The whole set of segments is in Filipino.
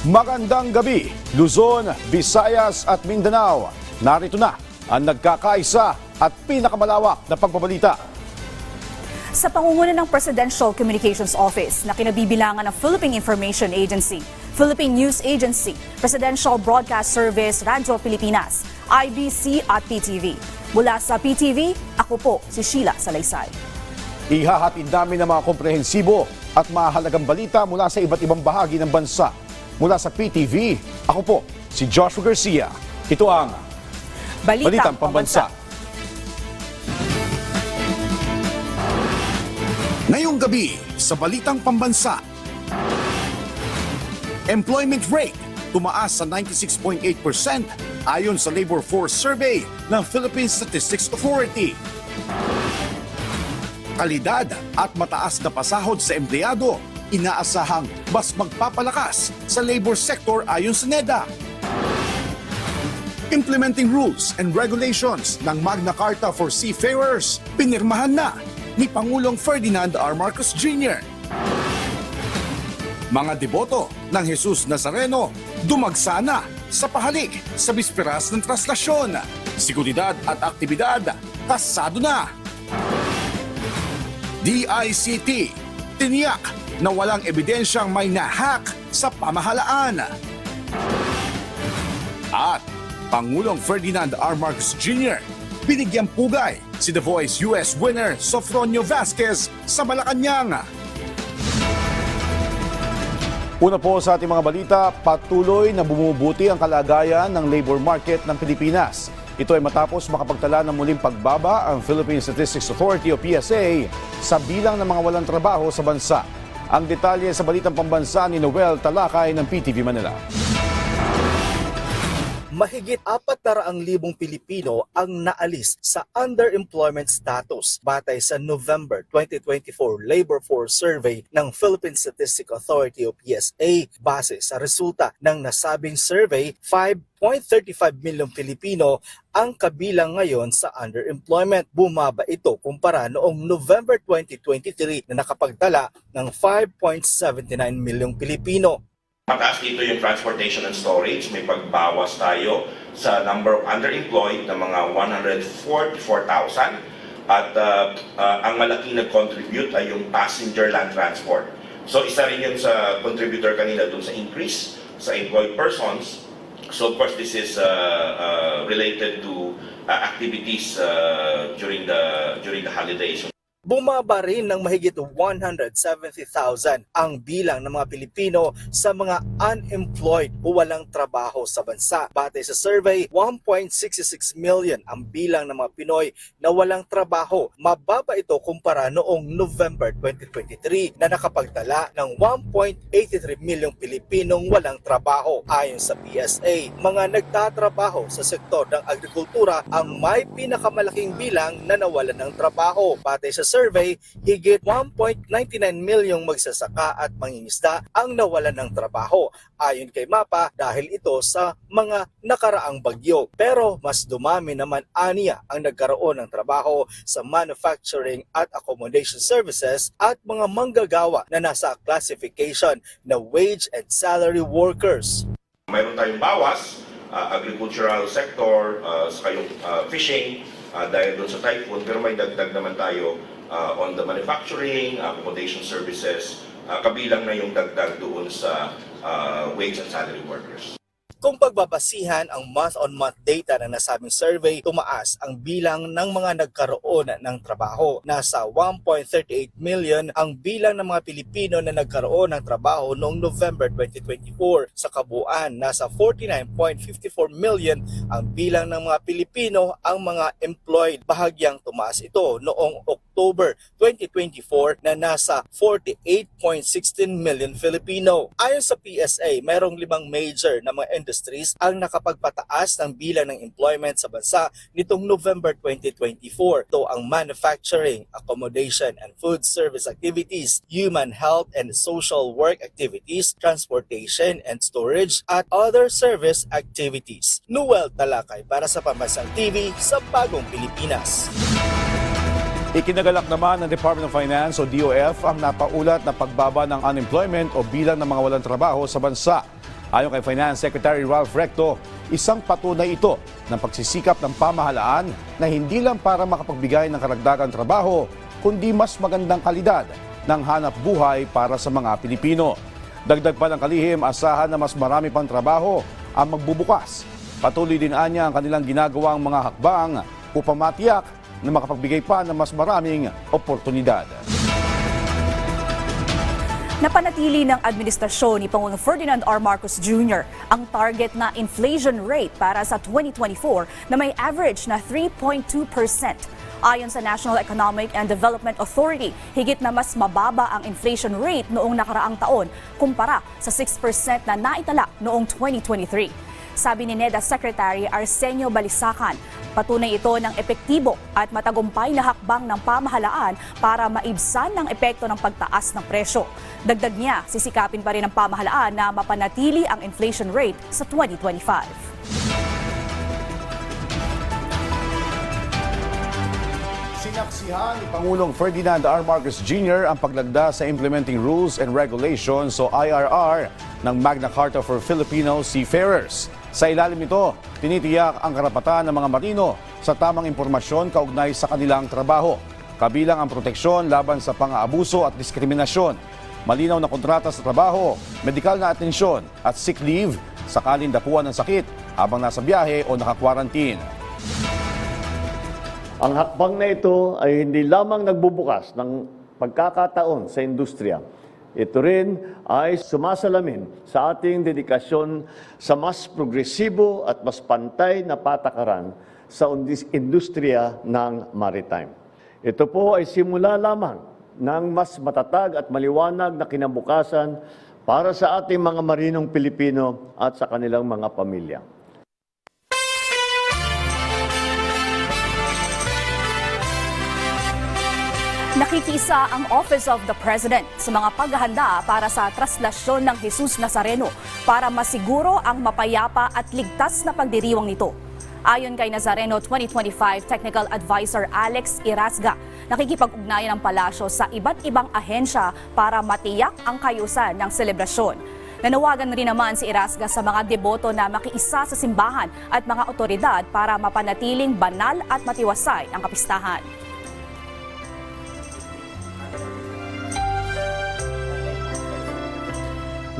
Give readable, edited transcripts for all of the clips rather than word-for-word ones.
Magandang gabi, Luzon, Visayas at Mindanao. Narito na ang nagkakaisa at pinakamalawak na pagbabalita. Sa pangunguna ng Presidential Communications Office na kinabibilangan ng Philippine Information Agency, Philippine News Agency, Presidential Broadcast Service, Radyo Pilipinas, IBC at PTV. Mula sa PTV, ako po si Sheila Salaysay. Ihahatid namin ng mga komprehensibo at mahalagang balita mula sa iba't ibang bahagi ng bansa. Mula sa PTV, ako po si Joshua Garcia. Ito ang Balitang Pambansa. Ngayong gabi sa Balitang Pambansa, employment rate tumaas sa 96.8% ayon sa Labor Force Survey ng Philippine Statistics Authority. Kalidad at mataas na pasahod sa empleyado inaasahang mas magpapalakas sa labor sector ayon sa NEDA. Implementing rules and regulations ng Magna Carta for Seafarers, pinirmahan na ni Pangulong Ferdinand R. Marcos Jr. Mga deboto ng Jesus Nazareno dumagsana sa pahalik sa bisperas ng traslasyon. Seguridad at aktibidad, kasado na. DICT, tiniyak na walang ebidensyang may nahack sa pamahalaan. At Pangulong Ferdinand R. Marcos Jr. binigyang pugay si The Voice US winner Sofronio Vasquez sa Malacanang. Una po sa ating mga balita, patuloy na bumubuti ang kalagayan ng labor market ng Pilipinas. Ito ay matapos makapagtala ng muling pagbaba ang Philippine Statistics Authority o PSA sa bilang ng mga walang trabaho sa bansa. Ang detalye sa Balitang Pambansa ni Noel Talakay ng PTV Manila. Mahigit 400,000 Pilipino ang naalis sa underemployment status batay sa November 2024 Labor Force Survey ng Philippine Statistics Authority o PSA. Base sa resulta ng nasabing survey, 5.35 milyong Pilipino ang kabilang ngayon sa underemployment. Bumaba ito kumpara noong November 2023 na nakapagtala ng 5.79 milyong Pilipino. Mataas dito yung transportation and storage, may pagbawas tayo sa number of underemployed na mga 144,000 at ang malaki nag-contribute ay yung passenger land transport. So isa rin yun sa contributor kanina dun sa increase sa employed persons. So of course this is related to activities during the holidays. Bumaba rin ng mahigit 170,000 ang bilang ng mga Pilipino sa mga unemployed o walang trabaho sa bansa. Batay sa survey, 1.66 million ang bilang ng mga Pinoy na walang trabaho. Mababa ito kumpara noong November 2023 na nakapagtala ng 1.83 milyong Pilipinong walang trabaho. Ayon sa PSA, mga nagtatrabaho sa sektor ng agrikultura ang may pinakamalaking bilang na nawalan ng trabaho. Batay sa survey, higit 1.99 milyong magsasaka at mangingisda ang nawalan ng trabaho. Ayon kay MAPA, dahil ito sa mga nakaraang bagyo. Pero mas dumami naman aniya ang nagkaroon ng trabaho sa manufacturing at accommodation services at mga manggagawa na nasa classification na wage and salary workers. Mayroon tayong bawas, agricultural sector, saka yung fishing, dahil doon sa typhoon, pero may dagdag naman tayo on the manufacturing, accommodation services, kabilang na yung dagdag doon sa wage and salary workers. Kung pagbabasihan ang month-on-month data na nasabing survey, tumaas ang bilang ng mga nagkaroon ng trabaho. Nasa 1.38 million ang bilang ng mga Pilipino na nagkaroon ng trabaho noong November 2024. Sa kabuuan, nasa 49.54 million ang bilang ng mga Pilipino ang mga employed. Bahagyang tumaas ito noong October 2024 na nasa 48.16 million Filipino. Ayon sa PSA, mayroong 5 major na mga industries ang nakapagpataas ng bilang ng employment sa bansa nitong November 2024. Ito ang manufacturing, accommodation and food service activities, human health and social work activities, transportation and storage, at other service activities. Noel Talakay para sa Pambansang TV sa Bagong Pilipinas. Ikinagalak naman ng Department of Finance o DOF ang napaulat na pagbaba ng unemployment o bilang ng mga walang trabaho sa bansa. Ayon kay Finance Secretary Ralph Recto, isang patunay ito ng pagsisikap ng pamahalaan na hindi lang para makapagbigay ng karagdagang trabaho, kundi mas magandang kalidad ng hanap buhay para sa mga Pilipino. Dagdag pa ng kalihim, asahan na mas marami pang trabaho ang magbubukas. Patuloy din anya ang kanilang ginagawang mga hakbang upang matiyak na makapagbigay pa ng mas maraming oportunidad. Napanatili ng administrasyon ni Pangulong Ferdinand R. Marcos Jr. ang target na inflation rate para sa 2024 na may average na 3.2%. Ayon sa National Economic and Development Authority, higit na mas mababa ang inflation rate noong nakaraang taon kumpara sa 6% na naitala noong 2023. Sabi ni NEDA Secretary Arsenio Balisacan, patunay ito ng epektibo at matagumpay na hakbang ng pamahalaan para maibsan ng epekto ng pagtaas ng presyo. Dagdag niya, sisikapin pa rin ng pamahalaan na mapanatili ang inflation rate sa 2025. Sinaksihan ni Pangulong Ferdinand R. Marcos Jr. ang paglagda sa Implementing Rules and Regulations o IRR ng Magna Carta for Filipino Seafarers. Sa ilalim nito, tinitiyak ang karapatan ng mga marino sa tamang impormasyon kaugnay sa kanilang trabaho, kabilang ang proteksyon laban sa pang-aabuso at diskriminasyon, malinaw na kontrata sa trabaho, medikal na atensyon at sick leave sakaling dapuan ng sakit habang nasa biyahe o naka-quarantine. Ang hakbang na ito ay hindi lamang nagbubukas ng pagkakataon sa industriya. Ito rin ay sumasalamin sa ating dedikasyon sa mas progresibo at mas pantay na patakaran sa industriya ng maritime. Ito po ay simula lamang ng mas matatag at maliwanag na kinabukasan para sa ating mga marinong Pilipino at sa kanilang mga pamilya. Nakikisa ang Office of the President sa mga paghahanda para sa traslasyon ng Jesus Nazareno para masiguro ang mapayapa at ligtas na pagdiriwang nito. Ayon kay Nazareno 2025 Technical Advisor Alex Irasga, nakikipag-ugnayan ang palasyo sa iba't ibang ahensya para matiyak ang kayusan ng selebrasyon. Nanawagan rin naman si Irasga sa mga deboto na makiisa sa simbahan at mga otoridad para mapanatiling banal at matiwasay ang kapistahan.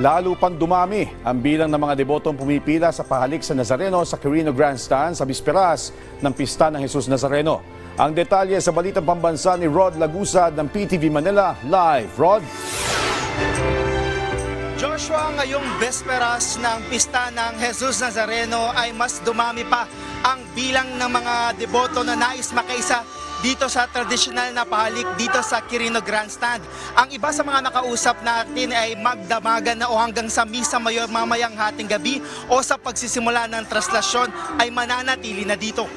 Lalo pang dumami ang bilang ng mga debotong pumipila sa pahalik sa Nazareno sa Quirino Grandstand sa bisperas ng Pista ng Jesus Nazareno. Ang detalye sa Balitang Pambansa ni Rod Lagusad ng PTV Manila. Live, Rod. Joshua, ngayong besperas ng Pista ng Jesus Nazareno ay mas dumami pa ang bilang ng mga deboto na nais makaisa dito sa tradisyonal na pahalik dito sa Quirino Grandstand. Ang iba sa mga nakausap natin ay magdamagan na o hanggang sa misa mayor mamayang hating gabi o sa pagsisimula ng traslasyon ay mananatili na dito.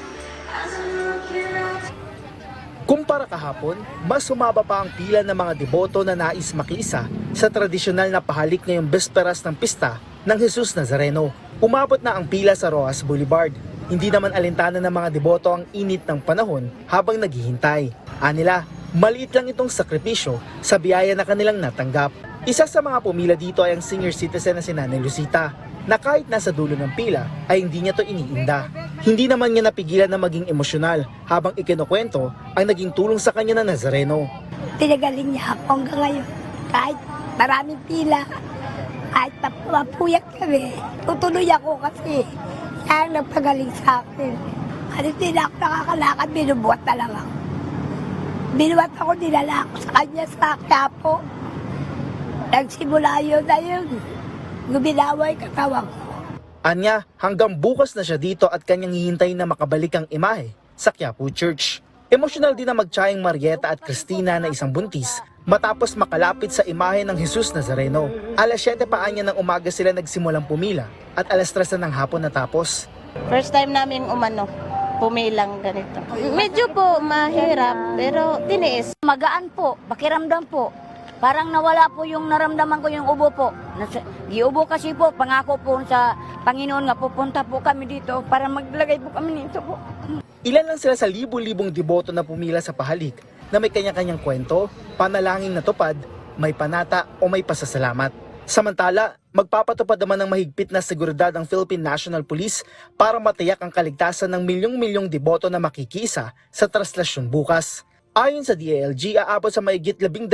Kumpara kahapon, mas sumaba pa ang pila ng mga deboto na nais makiisa sa tradisyonal na pahalik ngayong besperas ng Pista ng Jesus Nazareno. Umabot na ang pila sa Rojas Boulevard. Hindi naman alintana ng mga deboto ang init ng panahon habang naghihintay. Anila, maliit lang itong sakripisyo sa biyaya na kanilang natanggap. Isa sa mga pumila dito ay ang senior citizen na si Nanay Lucita, na kahit nasa dulo ng pila ay hindi niya to iniinda. Hindi naman niya napigilan na maging emosyonal habang ikinukwento ang naging tulong sa kanya na Nazareno. Pinagaling niya ako hanggang ngayon. Kahit maraming pila, kahit mapuyak kami, tutuloy ako kasi siya ang nagpagaling sa akin. At hindi na ako nakakalakad, binubuhat na lang ako. Binuhat ako, dinala ako sa kanya sa Quiapo. Nagsimula yun na yun. Guminaway katawan ko. Anya, hanggang bukas na siya dito at kanyang hihintayin na makabalik ang imahe sa Quiapo Church. Emosyonal din na magtiyahing Marieta at Cristina na isang buntis matapos makalapit sa imahe ng Jesus Nazareno. Alas 7 pa anya ng umaga sila nagsimulang pumila at alas 3 ng hapon natapos. First time namin pumilang ganito. Medyo po mahirap pero tiniis. Magaan po, pakiramdam po. Parang nawala po yung naramdaman ko yung ubo po. Giubo kasi po, pangako po sa Panginoon nga pupunta po kami dito para maglagay po kami nito po. Ilan lang sila sa libu-libong deboto na pumila sa pahalik na may kanya-kanyang kwento, panalangin na tupad, may panata o may pasasalamat. Samantala, Magpapatupad naman ng mahigpit na seguridad ang Philippine National Police para matiyak ang kaligtasan ng milyong-milyong deboto na makikisa sa traslasyon bukas. Ayon sa DILG, aabot sa mahigit 12,000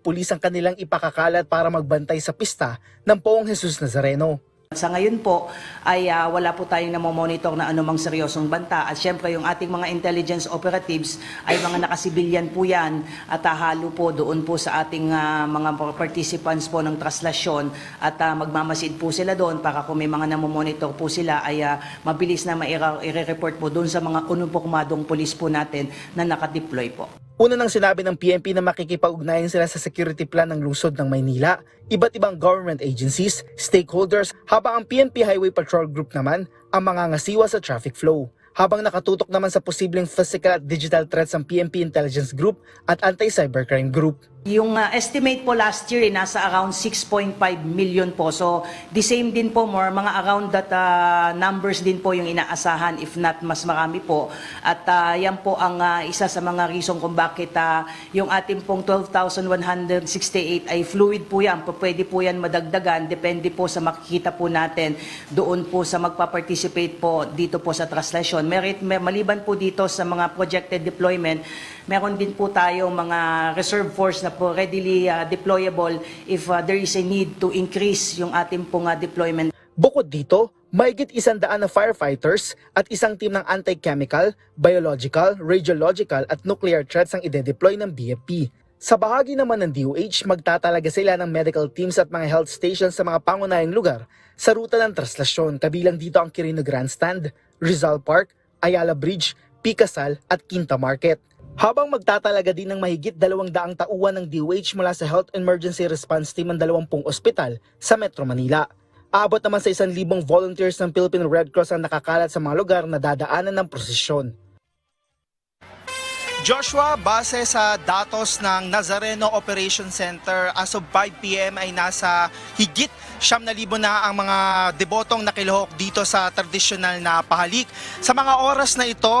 pulis ang kanilang ipakakalat para magbantay sa pista ng Poong Jesus Nazareno. Sa ngayon po ay wala po tayong namomonitor na anumang seryosong banta at syempre yung ating mga intelligence operatives ay mga nakasibilyan po yan at halo po doon po sa ating mga participants po ng traslasyon at magmamasid po sila doon para kung may mga namomonitor po sila ay mabilis na i-report po doon sa mga unupokmadong pulis po natin na nakadeploy po. Una nang sinabi ng PNP na makikipag-ugnayan sila sa security plan ng lungsod ng Maynila, iba't ibang government agencies, stakeholders, habang ang PNP Highway Patrol Group naman ang mangangasiwa sa traffic flow. Habang nakatutok naman sa posibleng physical at digital threats ang PNP Intelligence Group at Anti-Cybercrime Group. Yung estimate po last year nasa around 6.5 million po. So the same din po more, mga around that numbers din po yung inaasahan if not mas marami po. At yan po ang isa sa mga reason kung bakit yung ating pong 12,168 ay fluid po yan. Pwede po yan madagdagan, depende po sa makikita po natin doon po sa magpa-participate po dito po sa traslasyon. Maliban po dito sa mga projected deployment, meron din po tayo mga reserve force na po readily deployable if there is a need to increase yung ating pong deployment. Bukod dito, mahigit 100 na firefighters at isang team ng anti-chemical, biological, radiological at nuclear threats ang ide-deploy ng BFP. Sa bahagi naman ng DOH, magtatalaga sila ng medical teams at mga health stations sa mga pangunahing lugar sa ruta ng traslasyon. Kabilang dito ang Quirino Grandstand, Rizal Park, Ayala Bridge, Pikasal at Quinta Market. Habang magtatalaga din ng mahigit 200 tauhan ng DOH mula sa Health Emergency Response Team ng 20 ospital sa Metro Manila. Aabot naman sa 1,000 volunteers ng Philippine Red Cross ang nakakalat sa mga lugar na dadaanan ng prosesyon. Joshua, base sa datos ng Nazareno Operation Center, as of 5 p.m. ay nasa higit 9,000 na ang mga debotong nakilahok dito sa tradisyonal na pahalik. Sa mga oras na ito,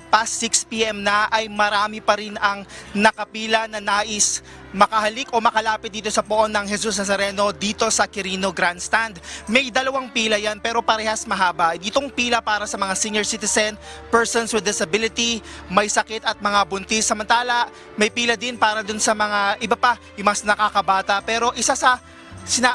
past 6 p.m. na ay marami pa rin ang nakapila na nais makahalik o makalapit dito sa poon ng Jesus Nazareno dito sa Quirino Grandstand. May 2 pila yan pero parehas mahaba. Ditong pila para sa mga senior citizen, persons with disability, may sakit at mga buntis. Samantala, may pila din para dun sa mga iba pa, yung mas nakakabata. Pero isa sa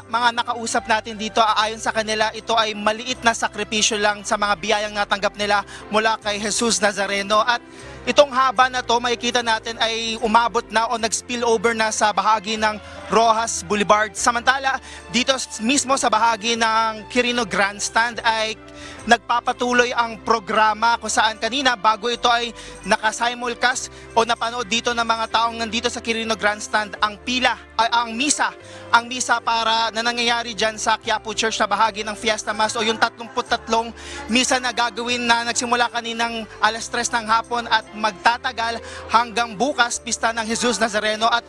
mga nakausap natin dito, ayon sa kanila, ito ay maliit na sakripisyo lang sa mga biyayang natanggap nila mula kay Jesus Nazareno. At itong haba na to, makikita natin ay umabot na o nag-spill over na sa bahagi ng Rojas Boulevard. Samantala, dito mismo sa bahagi ng Quirino Grandstand ay nagpapatuloy ang programa kung saan kanina bago ito ay nakasimulcast o napanood dito ng mga taong nandito sa Quirino Grandstand ang ang misa para na nangyayari dyan sa Quiapo Church na bahagi ng Fiesta Mass o yung 33 misa na gagawin na nagsimula kaninang alas 3 ng hapon at magtatagal hanggang bukas, pista ng Jesus Nazareno. At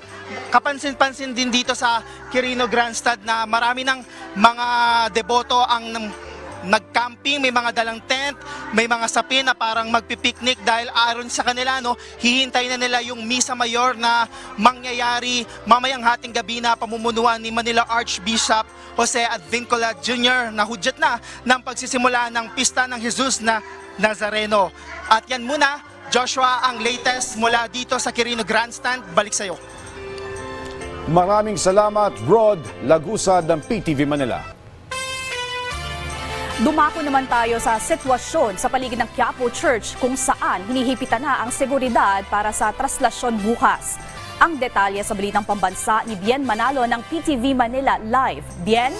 kapansin-pansin din dito sa Quirino Grandstand na marami ng mga deboto ang nag-camping, may mga dalang tent, may mga sapin na parang magpipiknik dahil aron sa kanila, hihintay na nila yung Misa Mayor na mangyayari mamayang hating gabi na pamumunuan ni Manila Archbishop Jose Advincula Jr. na hudyat na ng pagsisimula ng pista ng Jesus na Nazareno. At yan muna, Joshua, ang latest mula dito sa Quirino Grandstand. Balik sa'yo. Maraming salamat, Rod Lagusa ng PTV Manila. Dumako naman tayo sa sitwasyon sa paligid ng Quiapo Church kung saan hinihipitan na ang seguridad para sa traslasyon bukas. Ang detalye sa Balitang Pambansa ni Bien Manalo ng PTV Manila Live. Bien?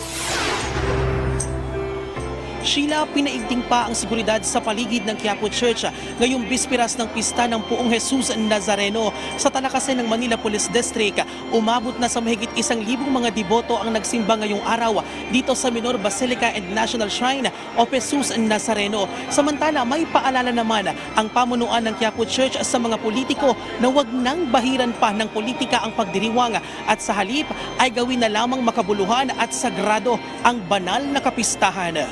Sheila, pinaigting pa ang seguridad sa paligid ng Quiapo Church ngayong bispiras ng pista ng Poong Jesus Nazareno. Sa talakasan ng Manila Police District, umabot na sa mahigit 1,000 mga deboto ang nagsimba ngayong araw dito sa Minor Basilica and National Shrine o Jesus Nazareno. Samantala, may paalala naman ang pamunuan ng Quiapo Church sa mga politiko na wag nang bahiran pa ng politika ang pagdiriwang at sa halip ay gawin na lamang makabuluhan at sagrado ang banal na kapistahan.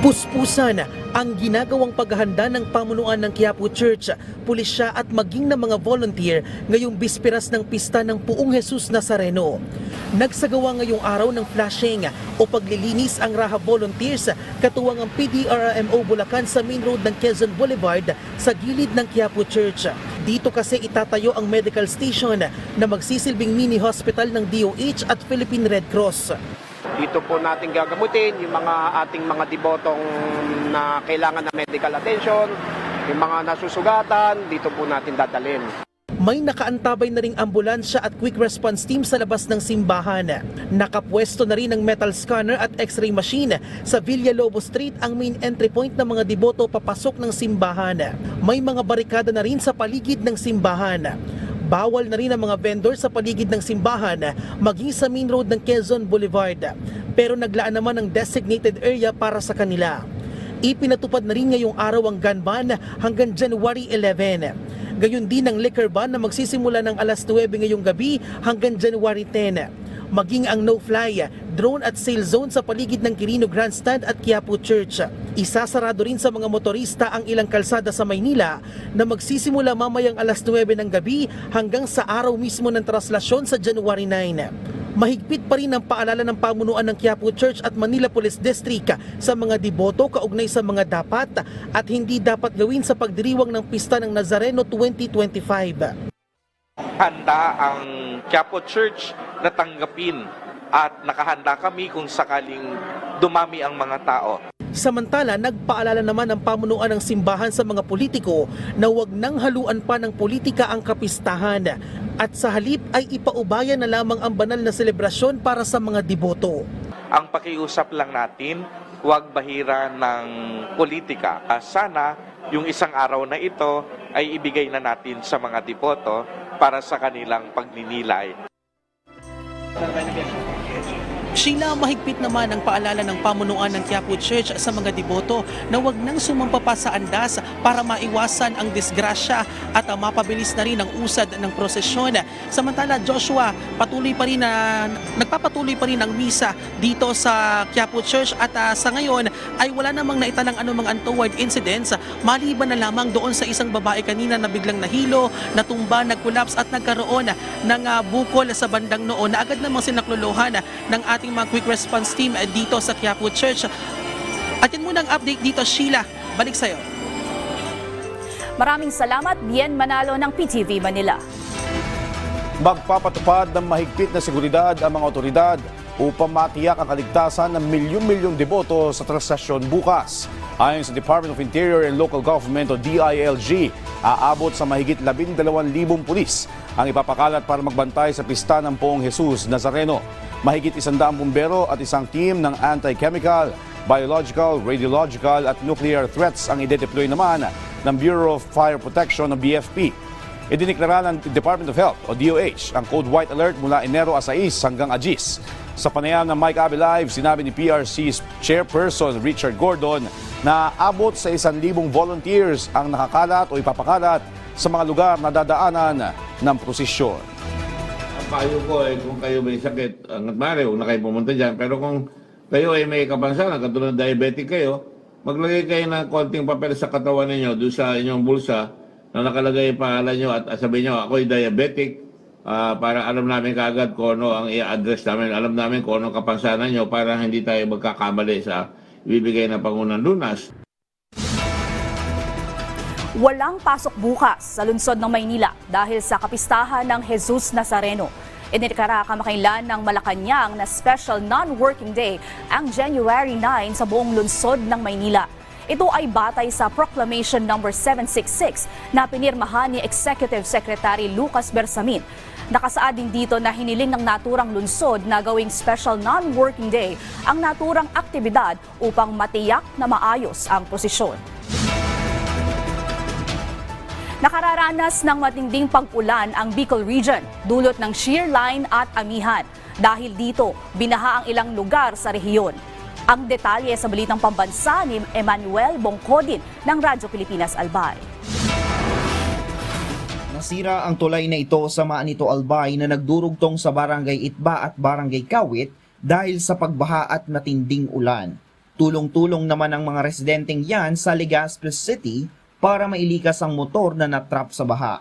Puspusan ang ginagawang paghahanda ng pamunuan ng Quiapo Church, pulisya at maging ng mga volunteer ngayong bisperas ng pista ng Poong Jesus Nazareno. Nagsagawa ngayong araw ng flashing o paglilinis ang Raha volunteers katuwang ang PDRMO Bulacan sa main road ng Quezon Boulevard sa gilid ng Quiapo Church. Dito kasi itatayo ang medical station na magsisilbing mini hospital ng DOH at Philippine Red Cross. Dito po natin gagamutin yung mga ating mga debotong na kailangan ng medical attention, yung mga nasusugatan, dito po natin dadalhin. May nakaantabay na ring ambulansya at quick response team sa labas ng simbahan. Nakapwesto na rin ang metal scanner at x-ray machine sa Villalobos Street, ang main entry point ng mga deboto papasok ng simbahan. May mga barikada na rin sa paligid ng simbahan. Bawal na rin ang mga vendor sa paligid ng simbahan, maging sa main road ng Quezon Boulevard. Pero naglaan naman ng designated area para sa kanila. Ipinatupad na rin ngayong araw ang gun ban hanggang January 11. Gayon din ang liquor ban na magsisimula ng alas 9 ngayong gabi hanggang January 10. Maging ang no-fly, drone at sail zone sa paligid ng Quirino Grandstand at Quiapo Church. Isasarado rin sa mga motorista ang ilang kalsada sa Maynila na magsisimula mamayang alas 9 ng gabi hanggang sa araw mismo ng traslasyon sa January 9. Mahigpit pa rin ang paalala ng pamunuan ng Quiapo Church at Manila Police District sa mga deboto kaugnay sa mga dapat at hindi dapat gawin sa pagdiriwang ng Pista ng Nazareno 2025. Handa ang Quiapo Church na tanggapin at nakahanda kami kung sakaling dumami ang mga tao. Samantala, nagpaalala naman ang pamunuan ng simbahan sa mga politiko na huwag nang haluan pa ng politika ang kapistahan at sa halip ay ipaubayan na lamang ang banal na selebrasyon para sa mga deboto. Ang pakiusap lang natin, huwag bahira ng politika. Sana yung isang araw na ito ay ibigay na natin sa mga deboto para sa kanilang pagninilay. Sheila, mahigpit naman ang paalala ng pamunuan ng Quiapo Church sa mga deboto na huwag nang sumampa pa sa andas para maiwasan ang disgrasya at mapabilis na rin ang usad ng prosesyon. Samantala, Joshua, nagpapatuloy pa rin ang misa dito sa Quiapo Church at sa ngayon ay wala namang naitalang anumang untoward incidents maliban na lamang doon sa isang babae kanina na biglang nahilo, natumba, nag-collapse at nagkaroon ng bukol sa bandang noon na agad namang sinakluluhan ng ating mga quick response team dito sa Quiapo Church. At yan muna ang update dito, Sheila. Balik sa'yo. Maraming salamat, Bien Manalo ng PTV Manila. Magpapatupad ng mahigpit na seguridad ang mga otoridad upang matiyak ang kaligtasan ng milyong-milyong deboto sa traslasyon bukas. Ayon sa Department of Interior and Local Government o DILG, aabot sa mahigit 12,000 pulis ang ipapakalat para magbantay sa pista ng Poong Jesus Nazareno. Mahigit 100 bumbero at isang team ng anti-chemical, biological, radiological at nuclear threats ang ide-deploy naman ng Bureau of Fire Protection o BFP. Idiniklara ng Department of Health o DOH ang Code White Alert mula Enero 6 hanggang 10. Sa panayam ng Mike Abe Live, sinabi ni PRC's Chairperson Richard Gordon na abot sa 1,000 volunteers ang nakakalat o ipapakalat sa mga lugar na dadaanan ng prosesyon. Ang payo ko ay kung kayo may sakit, hanggat maaari, huwag na kayo pumunta dyan. Pero kung kayo ay may kapansanan, katulad ng diabetic kayo, maglagay kayo ng konting papel sa katawan ninyo, doon sa inyong bulsa, na nakalagay pangalan nyo at sabihin nyo, ako'y diabetic, para alam namin kaagad kung ano ang i-address namin. Alam namin kung ano kapansanan nyo para hindi tayo magkakamali sa ibibigay na pangunang lunas. Walang pasok bukas sa lungsod ng Maynila dahil sa kapistahan ng Jesus Nazareno. Inikara kamakailan ng Malacanang na special non-working day ang January 9 sa buong lungsod ng Maynila. Ito ay batay sa Proclamation No. 766 na pinirmahan ni Executive Secretary Lucas Bersamin. Nakasaad din dito na hiniling ng naturang lungsod na gawing special non-working day ang naturang aktibidad upang matiyak na maayos ang posisyon. Nakararanas ng matinding pag-ulan ang Bicol Region, dulot ng shear line at amihan. Dahil dito, binaha ang ilang lugar sa rehiyon. Ang detalye sa Balitang Pambansa ni Emmanuel Bongkodin ng Radyo Pilipinas Albay. Nasira ang tulay na ito sa Maanito Albay na nagdurugtong sa Barangay Itba at Barangay Kawit dahil sa pagbaha at matinding ulan. Tulong-tulong naman ang mga residenteng yan sa Legazpi City para mailikas ang motor na natrap sa baha.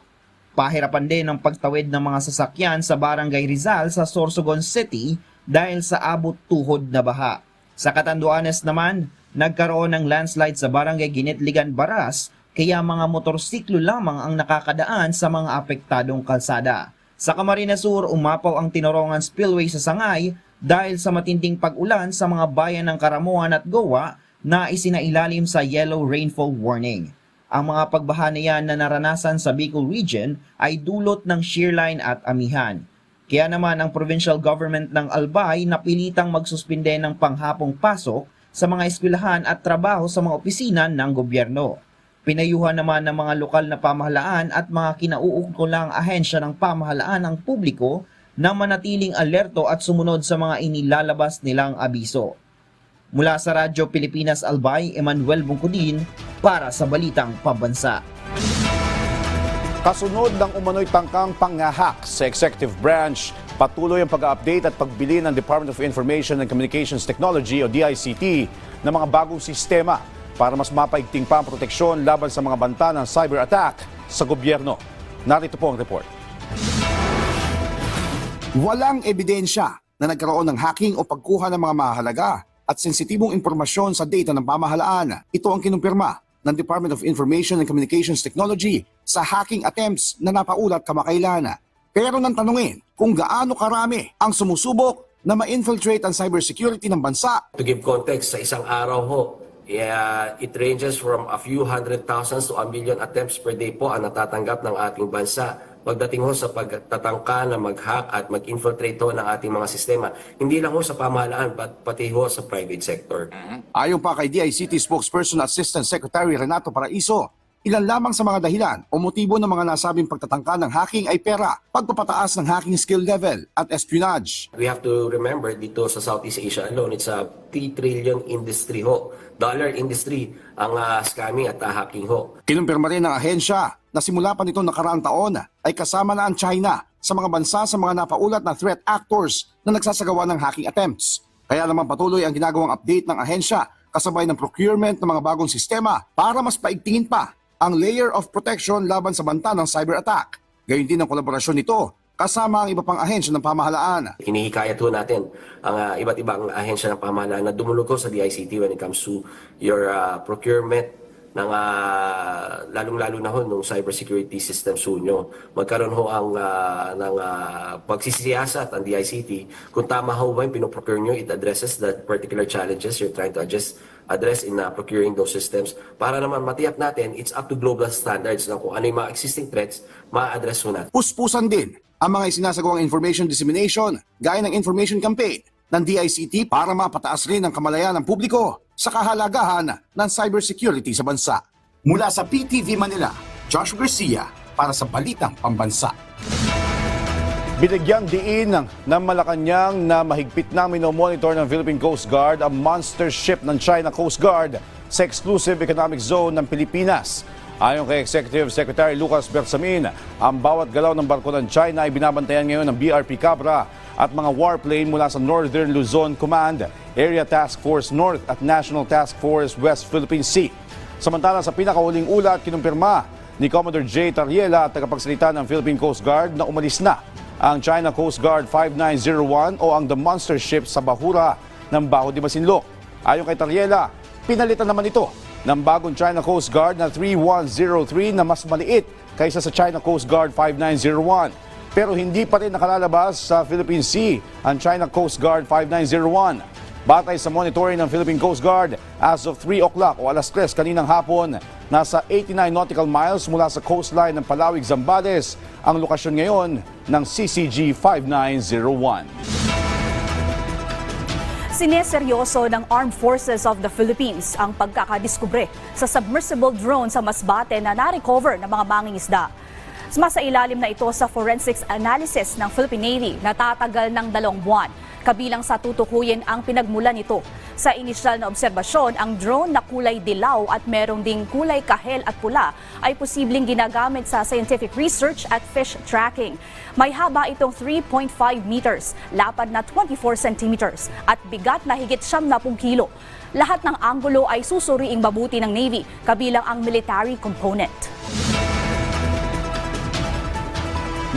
Pahirapan din ang pagtawid ng mga sasakyan sa Barangay Rizal sa Sorsogon City dahil sa abot tuhod na baha. Sa Catanduanes naman, nagkaroon ng landslide sa Barangay Ginitligan, Baras, kaya mga motorsiklo lamang ang nakakadaan sa mga apektadong kalsada. Sa Camarines Sur, umapaw ang Tinorongan Spillway sa Sangay dahil sa matinding pag-ulan sa mga bayan ng Karamuan at Goa na isinailalim sa yellow rainfall warning. Ang mga pagbaha na yan na naranasan sa Bicol Region ay dulot ng shearline at amihan. Kaya naman ang provincial government ng Albay napilitang magsuspinde ng panghapong pasok sa mga eskwelahan at trabaho sa mga opisina ng gobyerno. Pinayuhan naman ng mga lokal na pamahalaan at mga kinauukulang ahensya ng pamahalaan ang publiko na manatiling alerto at sumunod sa mga inilalabas nilang abiso. Mula sa Radyo Pilipinas Albay, Emmanuel Bungkudin para sa Balitang Pambansa. Kasunod ng umano'y tangkang panghahak sa executive branch, patuloy ang pag-update at pagbili ng Department of Information and Communications Technology o DICT ng mga bagong sistema para mas mapaigting pa ang proteksyon laban sa mga banta ng cyber attack sa gobyerno. Narito po ang report. Walang ebidensya na nagkaroon ng hacking o pagkuha ng mga mahalaga at sensitibong impormasyon sa data ng pamahalaan. Ito ang kinumpirma ng Department of Information and Communications Technology sa hacking attempts na napaulat kamakailan. Pero nang tanungin kung gaano karami ang sumusubok na ma-infiltrate ang cybersecurity ng bansa. To give context, sa isang araw ho, it ranges from a few hundred thousands to a million attempts per day po ang natatanggap ng ating bansa. Pagdating ho sa pagtatangka na mag-hack at mag-infiltrate ho ng ating mga sistema, hindi lang ho sa pamahalaan, pati ho sa private sector. Ayon pa kay DICT spokesperson Assistant Secretary Renato Paraiso, ilan lamang sa mga dahilan o motibo ng mga nasabing pagtatangka ng hacking ay pera, pagpapataas ng hacking skill level at espionage. We have to remember dito sa Southeast Asia alone, it's a 3 trillion industry ho. Dollar industry ang scamming at hacking ho. Kinumpirma rin ng ahensya na simula pa nito nakaraang taon ay kasama na ang China sa mga bansa sa mga napaulat na threat actors na nagsasagawa ng hacking attempts. Kaya naman patuloy ang ginagawang update ng ahensya kasabay ng procurement ng mga bagong sistema para mas paigtingin pa ang layer of protection laban sa banta ng cyber attack. Gayon din ang kolaborasyon nito kasama ang iba pang ahensya ng pamahalaan. Hinihikayat ho natin ang iba't ibang ahensya ng pamahalaan na dumulog ho sa DICT when it comes to your procurement ng lalong-lalo na ho nung cybersecurity systems ho nyo. Magkaroon ho ng pagsisiyasat ang DICT. Kung tama ho ba yung pinoprocure nyo, it addresses the particular challenges you're trying to address in procuring those systems para naman matiyak natin it's up to global standards na kung ano yung mga existing threats, ma-address ho natin. Puspusan din ang mga isinasagawang information dissemination gaya ng information campaign ng DICT para mapataas rin ang kamalayan ng publiko sa kahalagahan ng cybersecurity sa bansa. Mula sa PTV Manila, Joshua Garcia para sa Balitang Pambansa. Binigyang diin ng Malacanang na mahigpit na minomonitor ng Philippine Coast Guard ang monster ship ng China Coast Guard sa exclusive economic zone ng Pilipinas. Ayon kay Executive Secretary Lucas Bersamin, ang bawat galaw ng barko ng China ay binabantayan ngayon ng BRP Cabra at mga warplane mula sa Northern Luzon Command, Area Task Force North at National Task Force West Philippine Sea. Samantala sa pinakahuling ulat, kinumpirma ni Commodore J. Tariela at tagapagsalita ng Philippine Coast Guard na umalis na ang China Coast Guard 5901 o ang The Monster Ship sa bahura ng Baho de Masinloc. Ayon kay Tariela, pinalitan naman ito ng bagong China Coast Guard na 3103 na mas maliit kaysa sa China Coast Guard 5901. Pero hindi pa rin nakalalabas sa Philippine Sea ang China Coast Guard 5901. Batay sa monitoring ng Philippine Coast Guard, as of 3 o'clock o alas 3 kaninang hapon, nasa 89 nautical miles mula sa coastline ng Palawig, Zambales ang lokasyon ngayon ng CCG 5901. Sineseryoso ng Armed Forces of the Philippines ang pagkakadiskubre sa submersible drone sa Masbate na na-recover ng mga mangingisda. Sumasailalim na ito sa forensics analysis ng Philippine Navy na tatagal ng 2 buwan. Kabilang sa tutukuyin ang pinagmulan nito. Sa inisyal na obserbasyon, ang drone na kulay dilaw at merong ding kulay kahel at pula ay posibleng ginagamit sa scientific research at fish tracking. May haba itong 3.5 meters, lapad na 24 centimeters at bigat na higit 70 kilo. Lahat ng anggulo ay susuriing mabuti ng Navy, kabilang ang military component.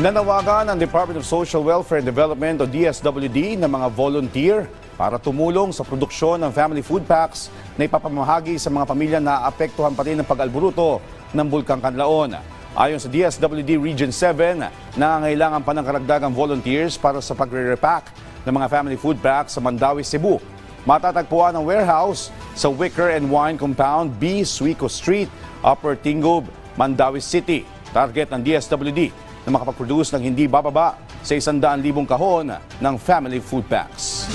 Nanawagan ang Department of Social Welfare and Development o DSWD ng mga volunteer para tumulong sa produksyon ng family food packs na ipapamahagi sa mga pamilya na apektuhan pa rin ng pag-alburuto ng Bulkang Kanlaon. Ayon sa DSWD Region 7, nangangailangan pa ng karagdagang volunteers para sa pagre-repack ng mga family food packs sa Mandawi, Cebu. Matatagpuan ang warehouse sa Wicker and Wine Compound B, Suico Street, Upper Tinggob, Mandawi City. Target ng DSWD na makapag-produce ng hindi bababa sa 100,000 kahon ng family food packs.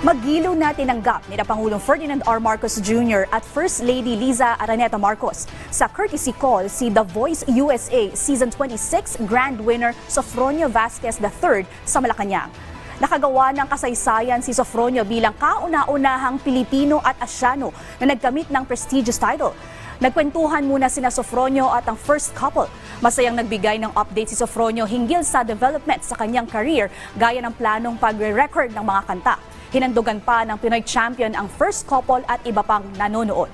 Magiliw na tinanggap ni Pangulong Ferdinand R. Marcos Jr. at First Lady Liza Araneta Marcos sa courtesy call si The Voice USA Season 26 Grand Winner Sofronio Vasquez III sa Malacanang. Nakagawa ng kasaysayan si Sofronio bilang kauna-unahang Pilipino at Asyano na nagkamit ng prestigious title. Nagkwentuhan muna sina Sofronio at ang first couple. Masayang nagbigay ng update si Sofronio hinggil sa development sa kanyang career gaya ng planong pagre-record ng mga kanta. Hinandugan pa ng Pinoy champion ang first couple at iba pang nanonood.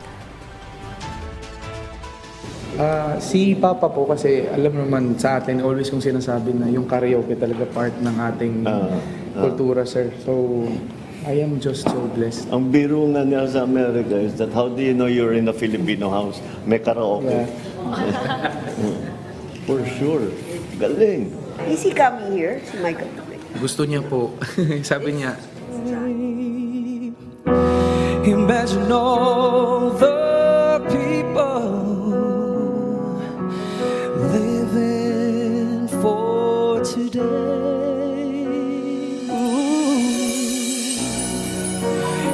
Si Papa po kasi alam naman sa atin, always kong sinasabi na yung karaoke talaga part ng ating kultura, sir. So, I am just so blessed. Ang biro nga niya sa America is that how do you know you're in a Filipino house? May karaoke. Yeah. For sure. Galing. Is he coming here? Si Michael? Gusto niya po. Sabi niya, Imagine all the people living for today.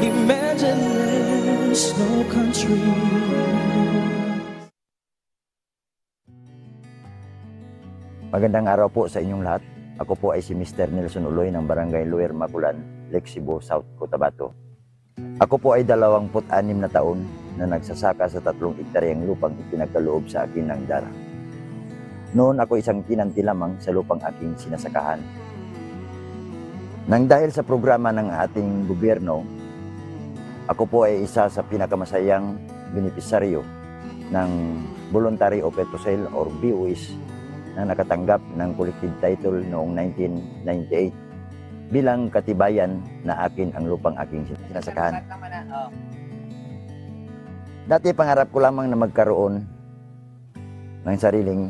Imagine there's no country. Magandang araw po sa inyong lahat. Ako po ay si Mr. Nelson Uloy ng Barangay Luer Maculan, Lake Cebu, South Cotabato. Ako po ay 26 na taon na nagsasaka sa 3 hektaryang lupang ipinagkaloob sa akin ng DARA. Noon ako isang tinanti lamang sa lupang aking sinasakahan. Nang dahil sa programa ng ating gobyerno, ako po ay isa sa pinakamasayang benepisaryo ng Voluntary Offer to Sale or BOS na nakatanggap ng collective title noong 1998 bilang katibayan na akin ang lupang aking sinasakahan. Dati pangarap ko lamang na magkaroon ng sariling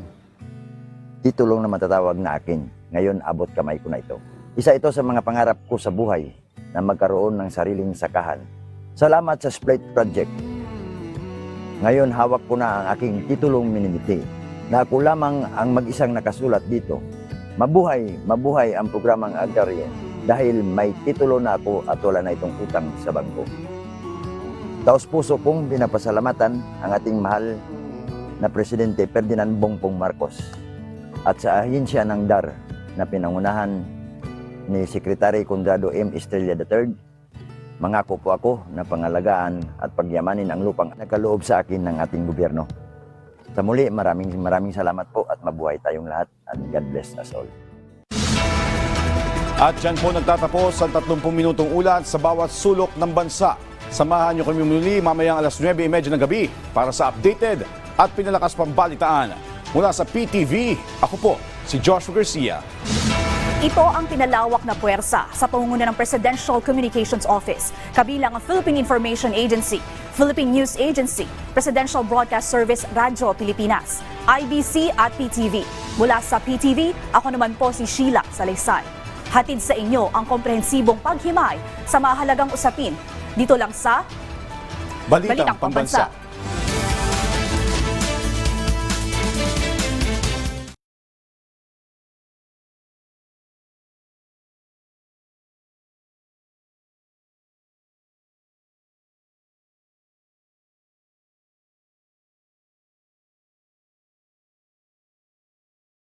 titulong na matatawag na akin. Ngayon abot kamay ko na ito. Isa ito sa mga pangarap ko sa buhay na magkaroon ng sariling sakahan. Salamat sa Split Project. Ngayon hawak ko na ang aking titulong minimiti na ako lamang ang mag-isang nakasulat dito. Mabuhay, mabuhay ang programang agraryo dahil may titulo na ako at wala na itong utang sa bangko. Taos puso kong pinapasalamatan ang ating mahal na Presidente Ferdinand Bongbong Marcos at sa ahensya ng DAR na pinangunahan ni Secretary Conrado M. Estrella III. Mangako po ako na pangalagaan at pagyamanin ang lupang nakaloob sa akin ng ating gobyerno. Sa muli, maraming salamat po at mabuhay tayong lahat and God bless us all. At dyan po nagtatapos ang 30 minutong ulat sa bawat sulok ng bansa. Samahan niyo kami muli mamayang alas 9:30 ng gabi para sa updated at pinalakas pang balitaan. Mula sa PTV, ako po si Joshua Garcia. Ito ang pinalawak na puwersa sa pangunguna ng Presidential Communications Office, kabilang ang Philippine Information Agency, Philippine News Agency, Presidential Broadcast Service Radyo Pilipinas, IBC at PTV. Mula sa PTV, ako naman po si Sheila Salaysay. Hatid sa inyo ang komprehensibong paghimay sa mahalagang usapin dito lang sa Balitang Pambansa.